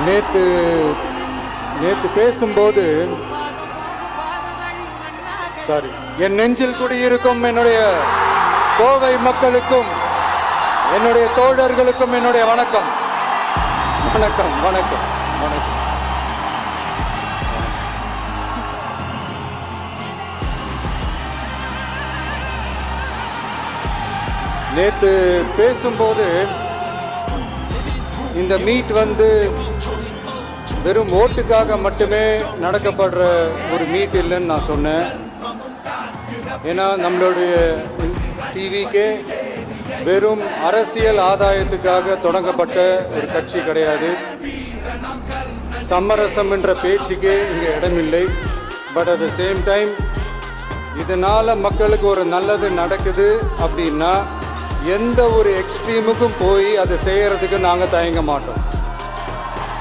நேற்று பேசும்போது என் நெஞ்சில் குடியிருக்கும் என்னுடைய கோவை மக்களுக்கும் என்னுடைய தோழர்களுக்கும் என்னுடைய வணக்கம் வணக்கம் வணக்கம் வணக்கம். நேற்று பேசும்போது இந்த மீட் வெறும் ஓட்டுக்காக மட்டுமே நடக்கப்படுற ஒரு மீட் இல்லைன்னு நான் சொன்னேன். ஏன்னா நம்மளுடைய டிவிக்கே வெறும் அரசியல் ஆதாயத்துக்காக தொடங்கப்பட்ட ஒரு கட்சி கிடையாது. சமரசம் என்ற பேச்சுக்கே இங்கே இடமில்லை. But at the same time இதனால் மக்களுக்கு ஒரு நல்லது நடக்குது அப்படின்னா எந்த ஒரு எக்ஸ்ட்ரீமுக்கும் போய் அதை செய்கிறதுக்கு நாங்கள் தயங்க மாட்டோம்.